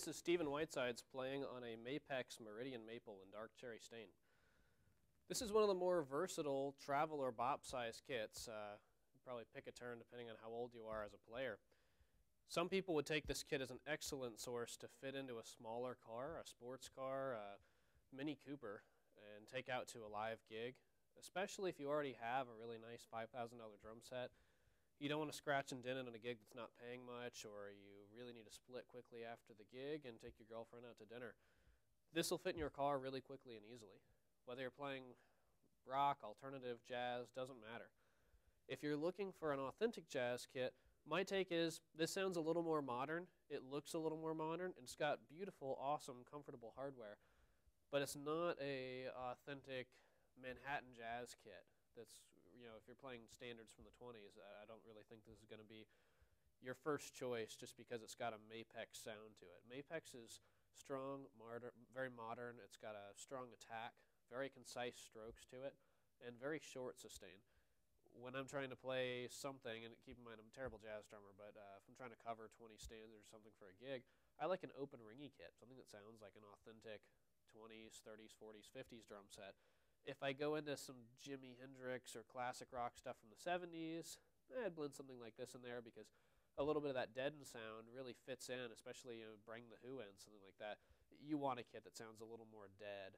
this is Stephen Whitesides playing on a Mapex Meridian maple in dark cherry stain. This is one of the more versatile travel or bop size kits. You probably pick a turn depending on how old you are as a player. Some people would take this kit as an excellent source to fit into a smaller car, a sports car, a Mini Cooper, and take out to a live gig, especially if you already have a really nice $5,000 drum set. You don't want to scratch and dent it on a gig that's not paying much, or you really need to split quickly after the gig and take your girlfriend out to dinner. This will fit in your car really quickly and easily. Whether you're playing rock, alternative, jazz, doesn't matter. If you're looking for an authentic jazz kit, my take is this sounds a little more modern, it looks a little more modern, and it's got beautiful, awesome, comfortable hardware, but it's not a authentic Manhattan jazz kit. That's, you know, if you're playing standards from the 20s, I don't really think this is going to be your first choice just because it's got a Mapex sound to it. Mapex is strong, very modern. It's got a strong attack, very concise strokes to it, and very short sustain. When I'm trying to play something, and keep in mind I'm a terrible jazz drummer, but if I'm trying to cover 20 standards or something for a gig, I like an open ringy kit, something that sounds like an authentic 20s, 30s, 40s, 50s drum set. If I go into some Jimi Hendrix or classic rock stuff from the 70s, I'd blend something like this in there because a little bit of that deadened sound really fits in, especially, you know, Bring the Who in, something like that. You want a kit that sounds a little more dead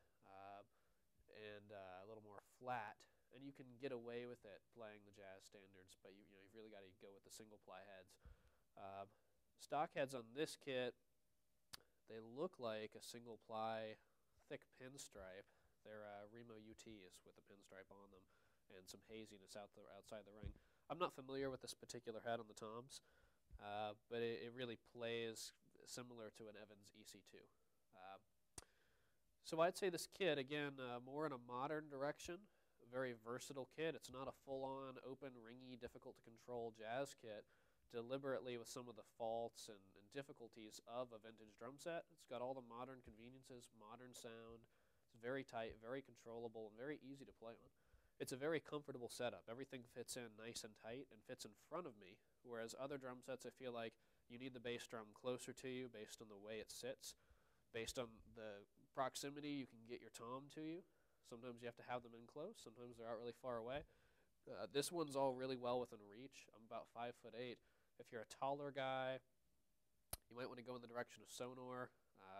and a little more flat, and you can get away with it playing the jazz standards, but you've really got to go with the single ply heads. Stock heads on this kit, they look like a single ply thick pinstripe. They're Remo UTs with a pinstripe on them and some haziness outside the ring. I'm not familiar with this particular head on the toms, but it really plays similar to an Evans EC2. So I'd say this kit, again, more in a modern direction, a very versatile kit. It's not a full-on, open, ringy, difficult-to-control jazz kit, deliberately with some of the faults and difficulties of a vintage drum set. It's got all the modern conveniences, modern sound. It's very tight, very controllable, and very easy to play on. It's a very comfortable setup. Everything fits in nice and tight and fits in front of me, whereas other drum sets I feel like you need the bass drum closer to you based on the way it sits. Based on the proximity, you can get your tom to you. Sometimes you have to have them in close. Sometimes they're out really far away. This one's all really well within reach. I'm about 5'8". If you're a taller guy, you might want to go in the direction of Sonor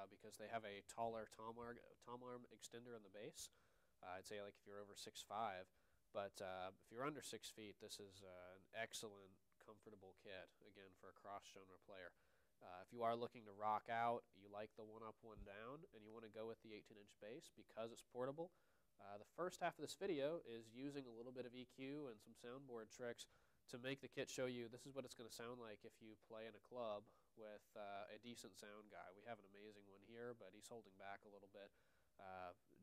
because they have a taller tom arm extender in the bass. I'd say like if you're over 6'5", but if you're under 6 feet, this is an excellent, comfortable kit, again, for a cross-genre player. If you are looking to rock out, you like the one up, one down, and you want to go with the 18-inch bass because it's portable, the first half of this video is using a little bit of EQ and some soundboard tricks to make the kit show you this is what it's going to sound like if you play in a club with a decent sound guy. We have an amazing one here, but he's holding back a little bit.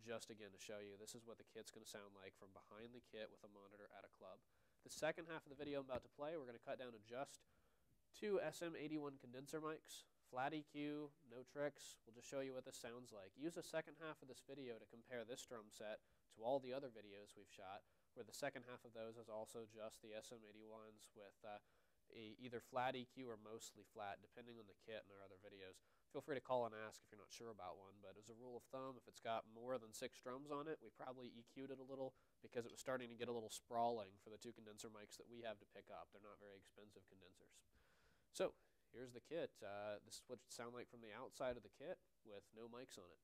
Just again to show you this is what the kit's going to sound like from behind the kit with a monitor at a club. The second half of the video I'm about to play, we're going to cut down to just 2 SM81 condenser mics, flat EQ, no tricks. We'll just show you what this sounds like. Use the second half of this video to compare this drum set to all the other videos we've shot, where the second half of those is also just the SM81s with either flat EQ or mostly flat, depending on the kit and our other videos. Feel free to call and ask if you're not sure about one, but as a rule of thumb, if it's got more than 6 drums on it, we probably EQ'd it a little because it was starting to get a little sprawling for the 2 condenser mics that we have to pick up. They're not very expensive condensers. So here's the kit. This is what it sounds like from the outside of the kit with no mics on it.